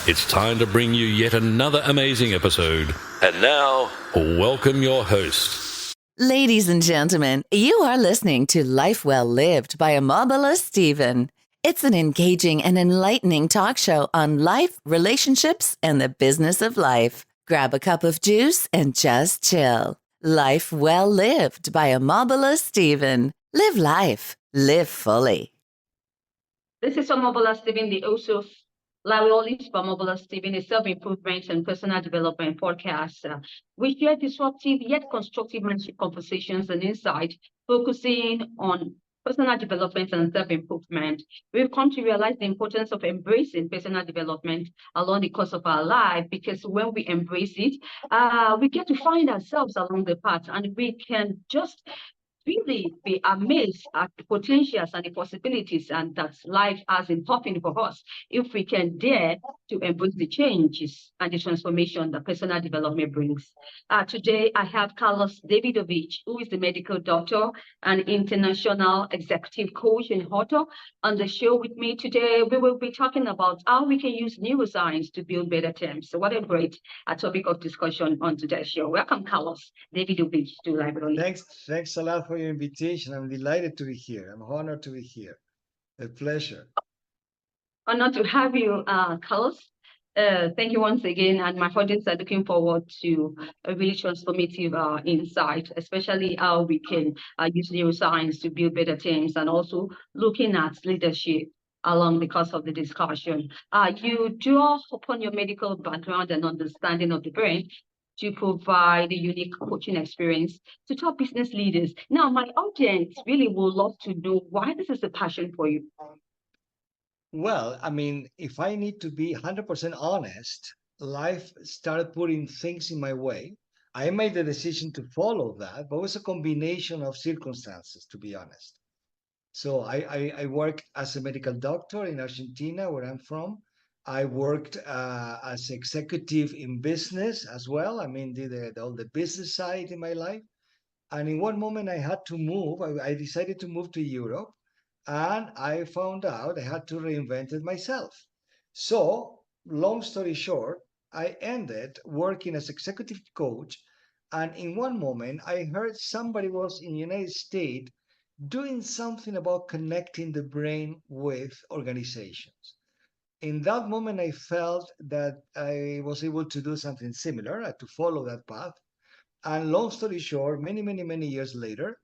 It's time to bring you yet another amazing episode. And now, welcome your host. Ladies and gentlemen, you are listening to Life Well Lived by Omobola Stephen. It's an engaging and enlightening talk show on life, relationships, and the business of life. Grab a cup of juice and just chill. Life Well Lived by Omobola Stephen. Live life. Live fully. This is Omobola Stephen, the host of Larry for Omobola Stephen, a self-improvement and personal development podcast. We share disruptive yet constructive mindset conversations and insight, focusing on personal development and self-improvement. We've come to realize the importance of embracing personal development along the course of our life, because when we embrace it, we get to find ourselves along the path, and we can just really be amazed at the potentials and the possibilities and that life has in offering for us if we can dare to embrace the changes and the transformation that personal development brings. Today, I have Carlos Davidovich, who is the medical doctor and international executive coach and author, on the show with me today. We will be talking about how we can use neuroscience to build better teams. So what a great topic of discussion on today's show. Welcome, Carlos Davidovich, to Library. Thanks a lot for your invitation. I'm delighted to be here. I'm honored to be here. A pleasure. Honored to have you, Carlos. Thank you once again, and my audience are looking forward to a really transformative insight, especially how we can use neuroscience to build better teams, and also looking at leadership along the course of the discussion. You draw upon your medical background and understanding of the brain to provide a unique coaching experience to top business leaders. Now, my audience really would love to know why this is a passion for you. Well, I mean, if I need to be 100% honest, life started putting things in my way. I made the decision to follow that, but it was a combination of circumstances, to be honest. So I worked as a medical doctor in Argentina, where I'm from. I worked as executive in business as well. I mean, did all the business side in my life. And in one moment, I had to move. I decided to move to Europe, and I found out I had to reinvent it myself. So, long story short, I ended working as executive coach. And in one moment, I heard somebody was in the United States doing something about connecting the brain with organizations. In that moment, I felt that I was able to do something similar, to follow that path. And long story short, many years later,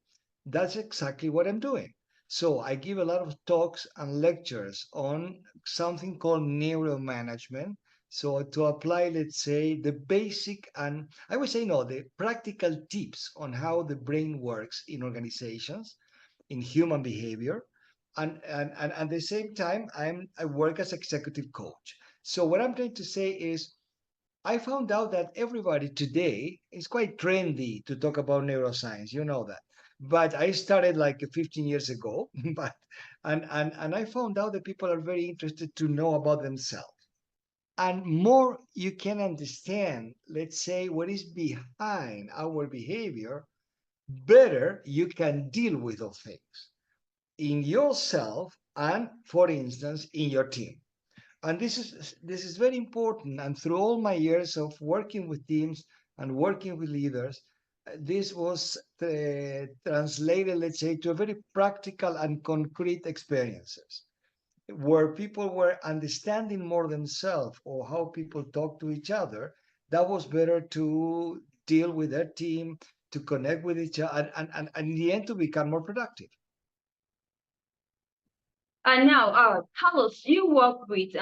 that's exactly what I'm doing. So I give a lot of talks and lectures on something called neuromanagement. So to apply, let's say, the basic and I would say no, the practical tips on how the brain works in organizations, in human behavior. And at the same time, I work as executive coach. So what I'm trying to say is I found out that everybody today is quite trendy to talk about neuroscience. You know that. But I started like 15 years ago, but and I found out that people are very interested to know about themselves. And more you can understand, let's say, what is behind our behavior, better you can deal with those things in yourself and, for instance, in your team. And this is very important. And through all my years of working with teams and working with leaders, this was translated, let's say, to a very practical and concrete experiences where people were understanding more themselves or how people talk to each other. That was better to deal with their team, to connect with each other, and in the end, to become more productive. And now, Carlos, you work with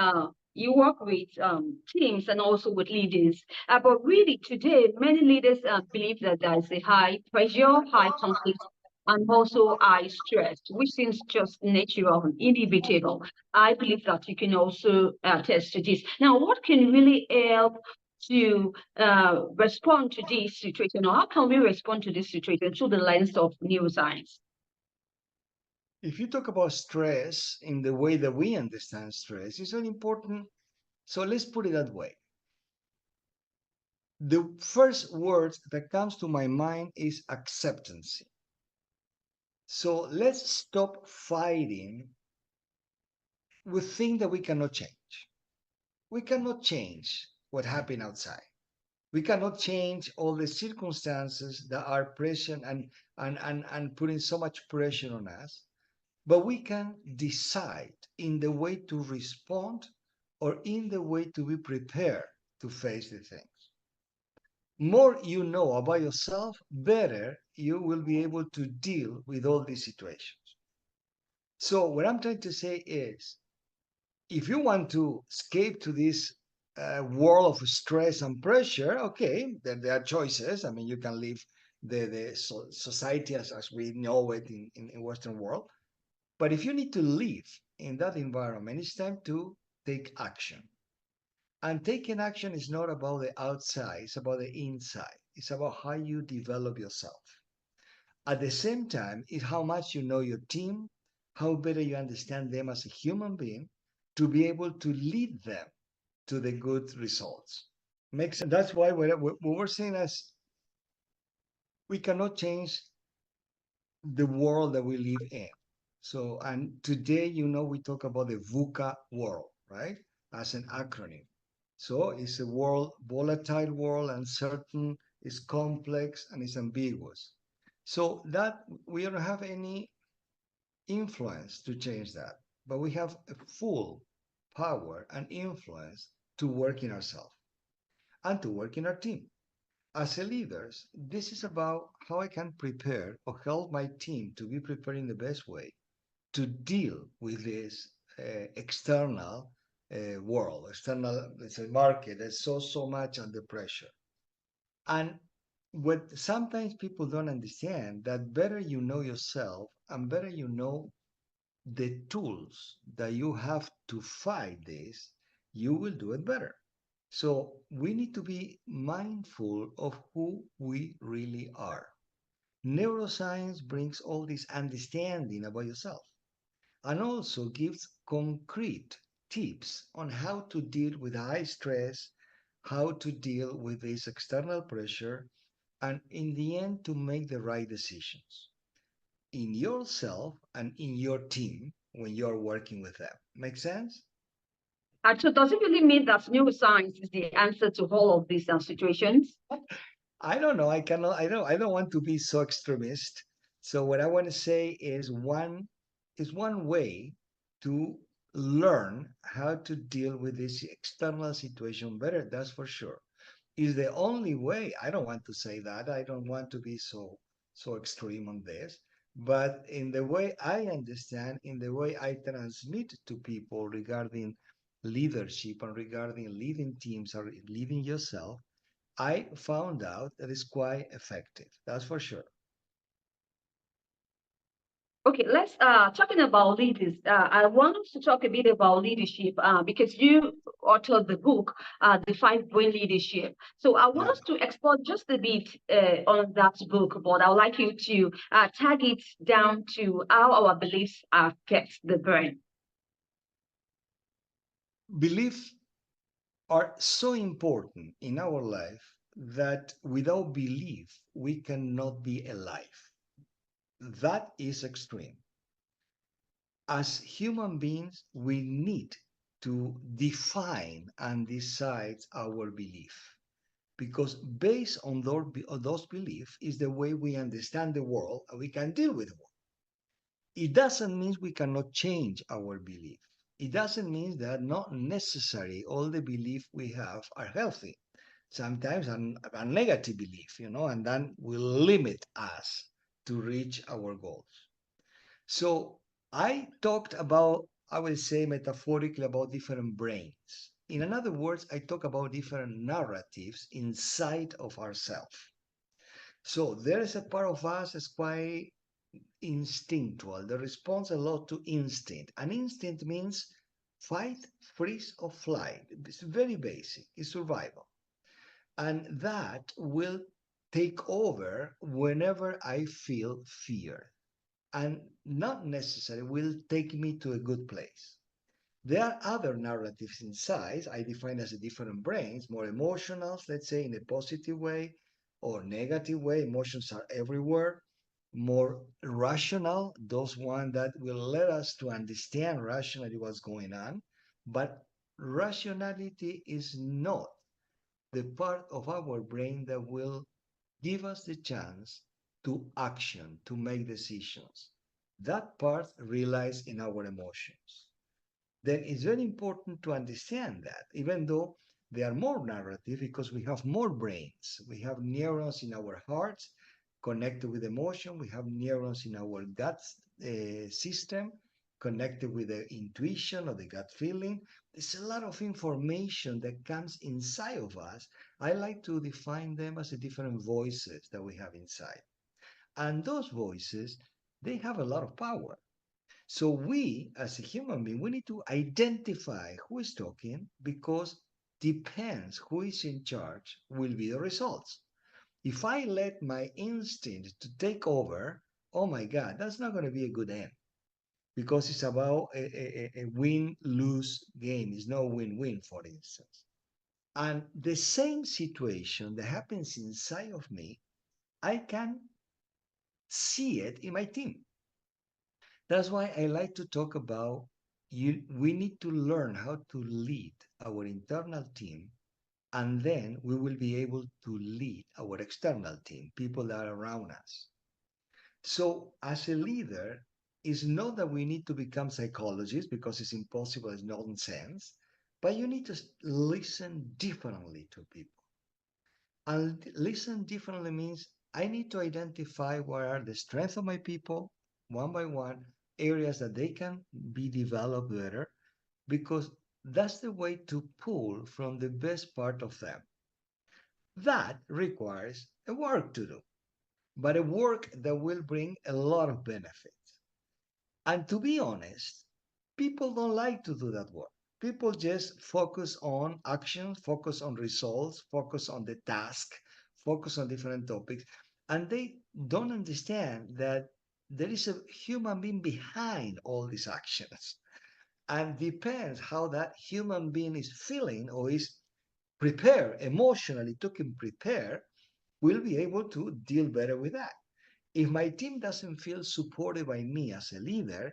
teams and also with leaders. But really, today, many leaders believe that there is a high pressure, high conflict, and also high stress, which seems just natural and inevitable. I believe that you can also attest to this. Now, what can really help to respond to this situation, or how can we respond to this situation through the lens of neuroscience? If you talk about stress in the way that we understand stress, it's very important. So let's put it that way. The first word that comes to my mind is acceptance. So let's stop fighting with things that we cannot change. We cannot change what happened outside. We cannot change all the circumstances that are present and putting so much pressure on us, but we can decide in the way to respond or in the way to be prepared to face the things. More you know about yourself, better you will be able to deal with all these situations. So, what I'm trying to say is if you want to escape to this world of stress and pressure, okay, there are choices. I mean, you can leave the society as we know it in Western world. But if you need to live in that environment, it's time to take action. And taking action is not about the outside, it's about the inside. It's about how you develop yourself. At the same time, it's how much you know your team, how better you understand them as a human being to be able to lead them to the good results. Makes sense. That's why what we're saying is we cannot change the world that we live in. So, and today, we talk about the VUCA world, right? As an acronym. So it's a world, volatile world, uncertain, it's complex, and it's ambiguous. So that we don't have any influence to change that, but we have a full power and influence to work in ourselves and to work in our team. As a leaders, this is about how I can prepare or help my team to be prepared in the best way to deal with this external world, external, let's say, market that's so much under pressure. And what sometimes people don't understand that better you know yourself and better you know the tools that you have to fight this, you will do it better. So we need to be mindful of who we really are. Neuroscience brings all this understanding about yourself and also gives concrete tips on how to deal with high stress, how to deal with this external pressure, and in the end, to make the right decisions in yourself and in your team when you're working with them. Make sense? So does it really mean that neuroscience is the answer to all of these situations? I don't know. I cannot. I don't want to be so extremist. So what I want to say is one way to learn how to deal with this external situation better. That's for sure. Is the only way. I don't want to say that. I don't want to be so extreme on this. But in the way I understand, in the way I transmit to people regarding leadership and regarding leading teams or leading yourself, I found out that it's quite effective. That's for sure. Okay, let's talking about leaders. I want us to talk a bit about leadership because you authored the book, The Five Brain Leadership. So I want Yeah. us to explore just a bit on that book, but I would like you to tag it down to how our beliefs affect the brain. Beliefs are so important in our life that without belief, we cannot be alive. That is extreme. As human beings, we need to define and decide our belief because based on those beliefs is the way we understand the world and we can deal with the world. It doesn't mean we cannot change our belief. It doesn't mean that not necessary all the belief we have are healthy. Sometimes a negative belief, and then will limit us to reach our goals. So I talked about, I will say metaphorically, about different brains. In other words, I talk about different narratives inside of ourselves. So there is a part of us that's quite instinctual. They responds a lot to instinct. And instinct means fight, freeze, or flight. It's very basic. It's survival. And that will take over whenever I feel fear. And not necessarily will take me to a good place. There are other narratives inside, I define as a different brains, more emotional, let's say in a positive way or negative way. Emotions are everywhere. More rational, those one that will let us to understand rationally what's going on. But rationality is not the part of our brain that will give us the chance to action, to make decisions. That part relies in our emotions. Then it's very important to understand that, even though they are more narrative because we have more brains. We have neurons in our hearts connected with emotion. We have neurons in our gut system connected with the intuition or the gut feeling. There's a lot of information that comes inside of us. I like to define them as the different voices that we have inside. And those voices, they have a lot of power. So we, as a human being, we need to identify who is talking because depends who is in charge will be the results. If I let my instinct to take over, oh my God, that's not going to be a good end because it's about a win-lose game. It's no win-win, for instance. And the same situation that happens inside of me, I can see it in my team. That's why I like to talk about we need to learn how to lead our internal team, and then we will be able to lead our external team, people that are around us. So, as a leader, it's not that we need to become psychologists because it's impossible, it's nonsense, but you need to listen differently to people. And listen differently means I need to identify what are the strengths of my people, one by one, areas that they can be developed better, because that's the way to pull from the best part of them. That requires a work to do, but a work that will bring a lot of benefits. And to be honest, people don't like to do that work. People just focus on actions, focus on results, focus on the task, focus on different topics, and they don't understand that there is a human being behind all these actions. And depends how that human being is feeling or is prepared, emotionally taken prepared, will be able to deal better with that. If my team doesn't feel supported by me as a leader,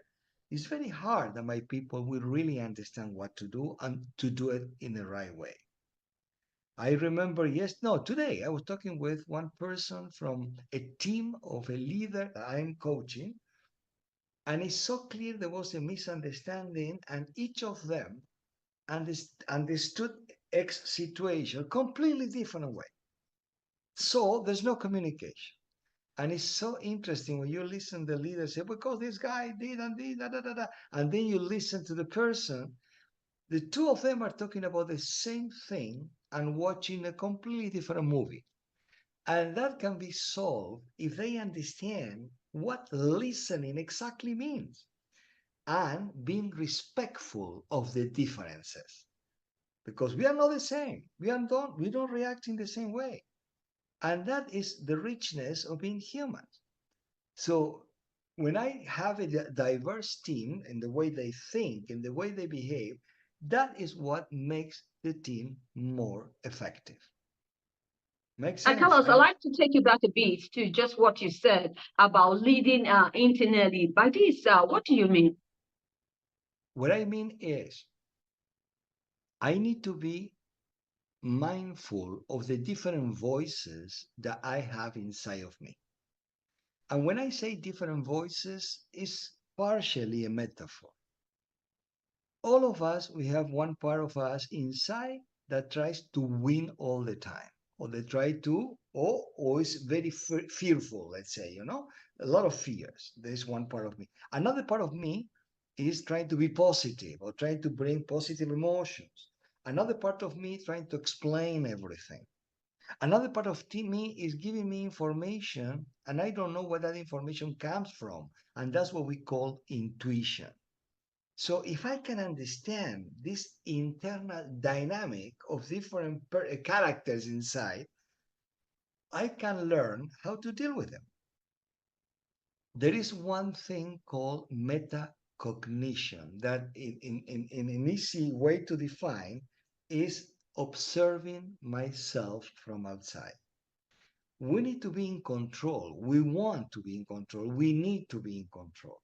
it's very hard that my people will really understand what to do and to do it in the right way. I remember, today I was talking with one person from a team of a leader that I'm coaching, and it's so clear there was a misunderstanding, and each of them understood X situation completely different way. So there's no communication. And it's so interesting when you listen to the leader say, because this guy did and did, da, da, da, da. And then you listen to the person, the two of them are talking about the same thing and watching a completely different movie. And that can be solved if they understand what listening exactly means and being respectful of the differences. Because we are not the same. We don't react in the same way. And that is the richness of being human. So when I have a diverse team in the way they think, in the way they behave, that is what makes the team more effective. Makes And sense? Carlos, I'd like to take you back a bit to just what you said about leading internally. By this, what do you mean? What I mean is, I need to be mindful of the different voices that I have inside of me. And when I say different voices, it's partially a metaphor. All of us, we have one part of us inside that tries to win all the time, or they try to, or is very fearful, let's say, a lot of fears. There's one part of me. Another part of me is trying to be positive or trying to bring positive emotions. Another part of me trying to explain everything. Another part of me is giving me information, and I don't know where that information comes from. And that's what we call intuition. So if I can understand this internal dynamic of different characters inside, I can learn how to deal with them. There is one thing called metacognition that in an easy way to define is observing myself from outside. We need to be in control. We want to be in control. We need to be in control.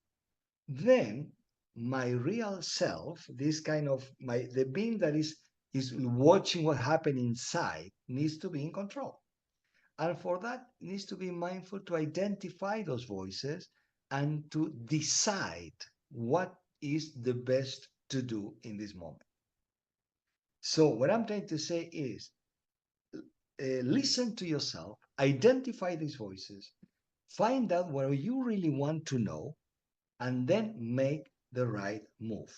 Then my real self, this kind of the being that is watching what happened inside, needs to be in control. And for that, needs to be mindful to identify those voices and to decide what is the best to do in this moment. So what I'm trying to say is listen to yourself, identify these voices, find out what you really want to know, and then make the right move.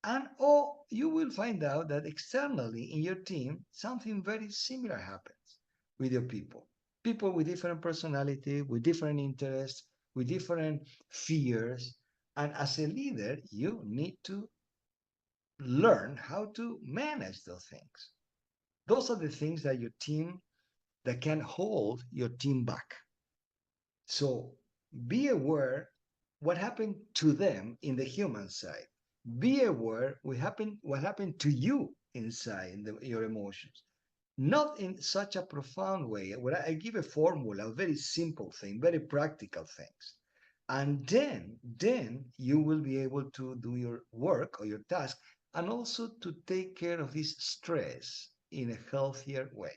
And or you will find out that externally in your team, something very similar happens with your people. People with different personality, with different interests, with different fears. And as a leader, you need to learn how to manage those things. Those are the things that your team that can hold your team back. So be aware what happened to them in the human side. Be aware what happened to you inside your emotions. Not in such a profound way, where I give a formula, a very simple thing, very practical things. And then you will be able to do your work or your task and also to take care of this stress in a healthier way.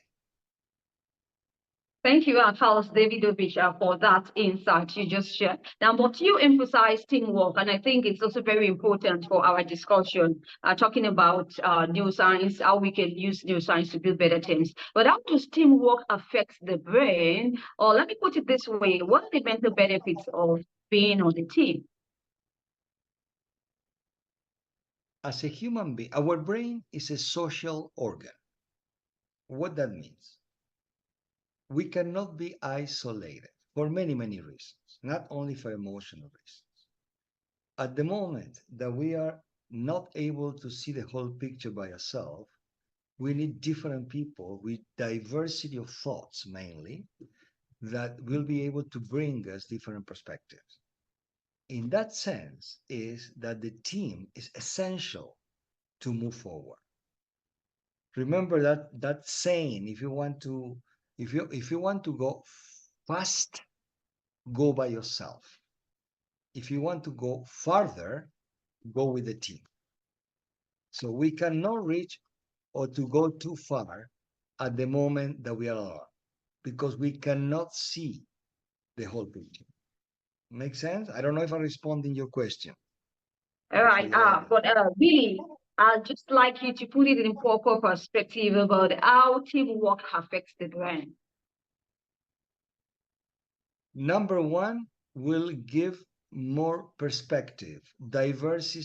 Thank you, Carlos Davidovich, for that insight you just shared. Now, but you emphasize teamwork, and I think it's also very important for our discussion, talking about neuroscience, how we can use neuroscience to build better teams. But how does teamwork affect the brain? Or let me put it this way, what are the mental benefits of being on the team? As a human being, our brain is a social organ. What that means? We cannot be isolated for many, many reasons, not only for emotional reasons. At the moment that we are not able to see the whole picture by ourselves, we need different people with diversity of thoughts mainly that will be able to bring us different perspectives. In that sense, is that the team is essential to move forward. Remember that saying, if you want to go fast, go by yourself. If you want to go farther, go with the team. So we cannot reach or to go too far at the moment that we are alone, because we cannot see the whole picture. Make sense? I don't know if I respond in your question. All right, but really, I'd just like you to put it in proper perspective about how teamwork affects the brain. Number one will give more perspective. Diverse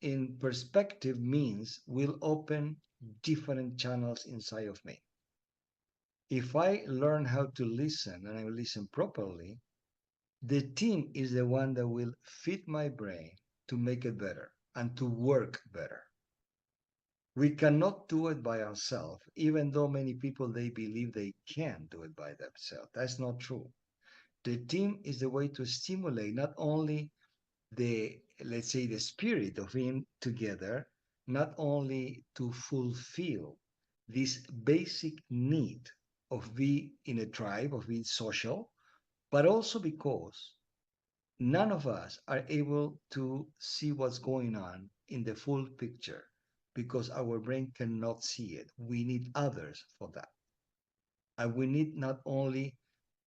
in perspective means will open different channels inside of me. If I learn how to listen and I listen properly, the team is the one that will fit my brain to make it better and to work better. We cannot do it by ourselves, even though many people, they believe they can do it by themselves. That's not true. The team is the way to stimulate not only let's say, the spirit of being together, not only to fulfill this basic need of being in a tribe, of being social, but also because none of us are able to see what's going on in the full picture because our brain cannot see it. We need others for that. And we need not only,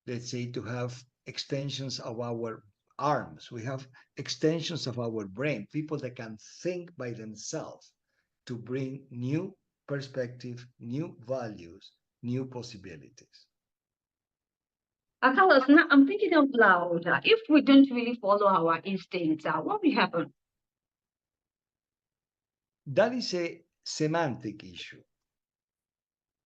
let's say, to have extensions of our arms, we have extensions of our brain, people that can think by themselves to bring new perspective, new values, new possibilities. Carlos, now I'm thinking out loud. If we don't really follow our instincts, what will happen? That is a semantic issue.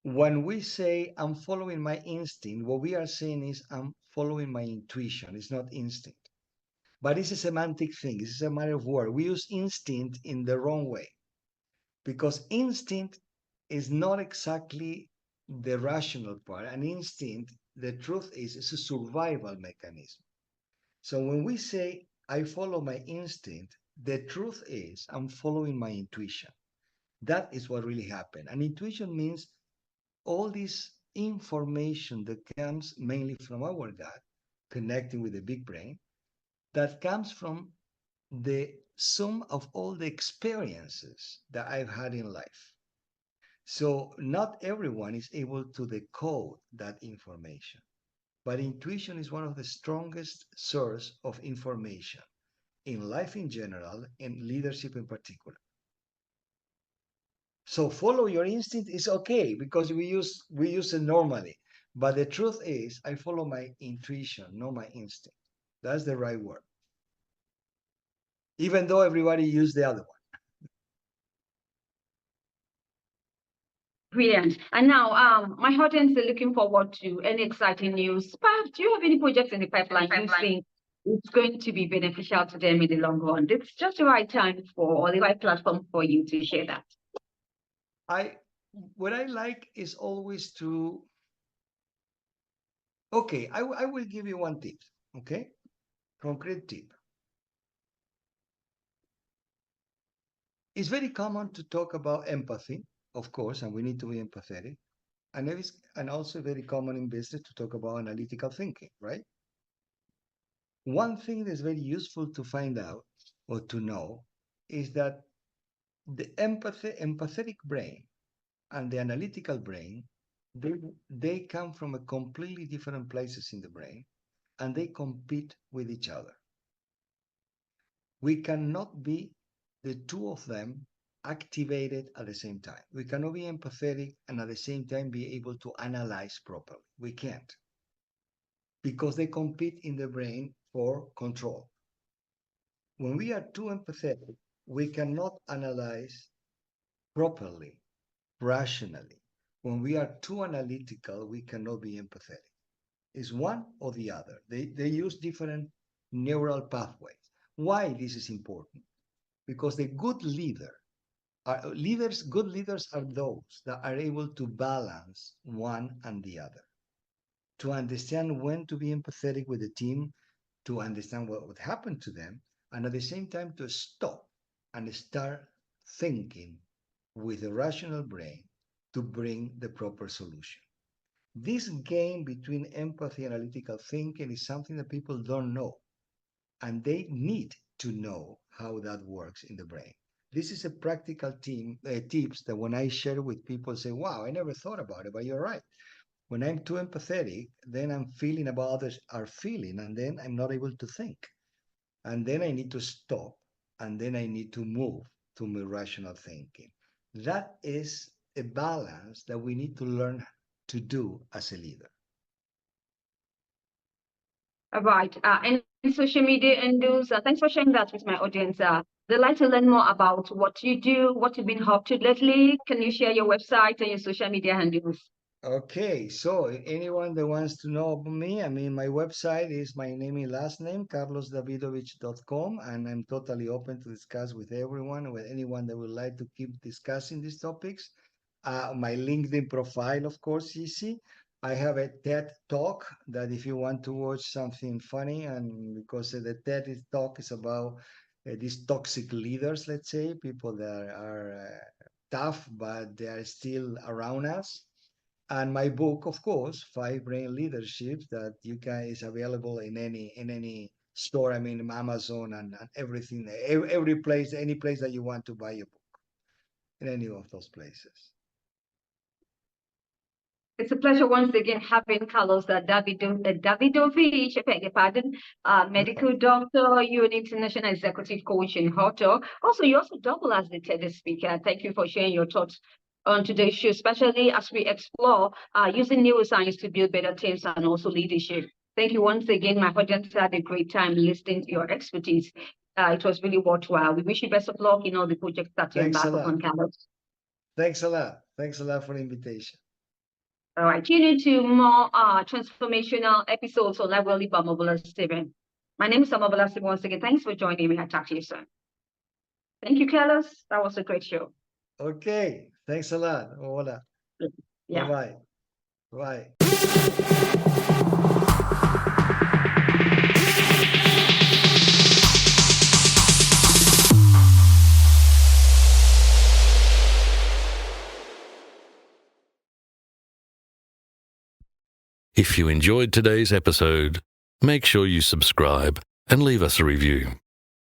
When we say I'm following my instinct, what we are saying is I'm following my intuition. It's not instinct. But it's a semantic thing. It's a matter of word. We use instinct in the wrong way because instinct is not exactly the rational part. An instinct, the truth is, it's a survival mechanism. So when we say I follow my instinct, the truth is I'm following my intuition. That is what really happened. And intuition means all this information that comes mainly from our gut, connecting with the big brain, that comes from the sum of all the experiences that I've had in life. So not everyone is able to decode that information, but intuition is one of the strongest source of information in life in general and leadership in particular. So follow your instinct is okay because we use it normally. But the truth is I follow my intuition, not my instinct. That's the right word. Even though everybody used the other one. Brilliant. And now, my audience is looking forward to any exciting news. Perhaps, do you have any projects in the pipeline you think it's going to be beneficial to them in the long run? It's just the right time or the right platform for you to share that. What I like is always to. Okay, I will give you one tip. Okay, concrete tip. It's very common to talk about empathy, of course, and we need to be empathetic. And also very common in business to talk about analytical thinking, right? One thing that's very useful to find out or to know is that the empathetic brain and the analytical brain, they come from a completely different places in the brain, and they compete with each other. We cannot be the two of them activated at the same time. We cannot be empathetic and at the same time be able to analyze properly. We can't, because they compete in the brain for control. When we are too empathetic, we cannot analyze properly, rationally. When we are too analytical, we cannot be empathetic. It's one or the other. They use different neural pathways. Why this is important? Because the good good leaders are those that are able to balance one and the other, to understand when to be empathetic with the team, to understand what would happen to them, and at the same time to stop and start thinking with a rational brain to bring the proper solution. This game between empathy and analytical thinking is something that people don't know, and they need to know how that works in the brain. This is a practical tips that when I share with people say, wow, I never thought about it, but you're right. When I'm too empathetic, then I'm feeling about others are feeling, and then I'm not able to think. And then I need to stop, and then I need to move to my rational thinking. That is a balance that we need to learn to do as a leader. All right. And social media and those, thanks for sharing that with my audience. They'd like to learn more about what you do, what you've been up to lately. Can you share your website and your social media handles? Okay, so anyone that wants to know about me, I mean, my website is my name and last name, carlosdavidovich.com, and I'm totally open to discuss with everyone, with anyone that would like to keep discussing these topics. My LinkedIn profile, of course, easy. I have a TED talk that if you want to watch something funny, and because the TED talk is about these toxic leaders, let's say, people that are tough, but they are still around us. And my book, of course, Five Brain Leadership, that you can is available in any store. I mean, Amazon and everything, every place, any place that you want to buy a book, in any of those places. It's a pleasure once again having Carlos Davidovich, I beg your pardon, medical doctor, you're an international executive coach and author. Also, you also double as the TEDx speaker. Thank you for sharing your thoughts on today's show, especially as we explore using neuroscience to build better teams and also leadership. Thank you once again. My audience had a great time listening to your expertise. It was really worthwhile. We wish you best of luck in all the projects that you're embarked upon, Carlos. Thanks a lot. Thanks a lot for the invitation. All right, tune into more transformational episodes on Live Well Live by Omobola Stephen. My name is Omobola Stephen. Once again, thanks for joining me. I'll talk to you soon. Thank you, Carlos. That was a great show. Okay, thanks a lot. Hola. Yeah. Bye-bye. Bye. If you enjoyed today's episode, make sure you subscribe and leave us a review.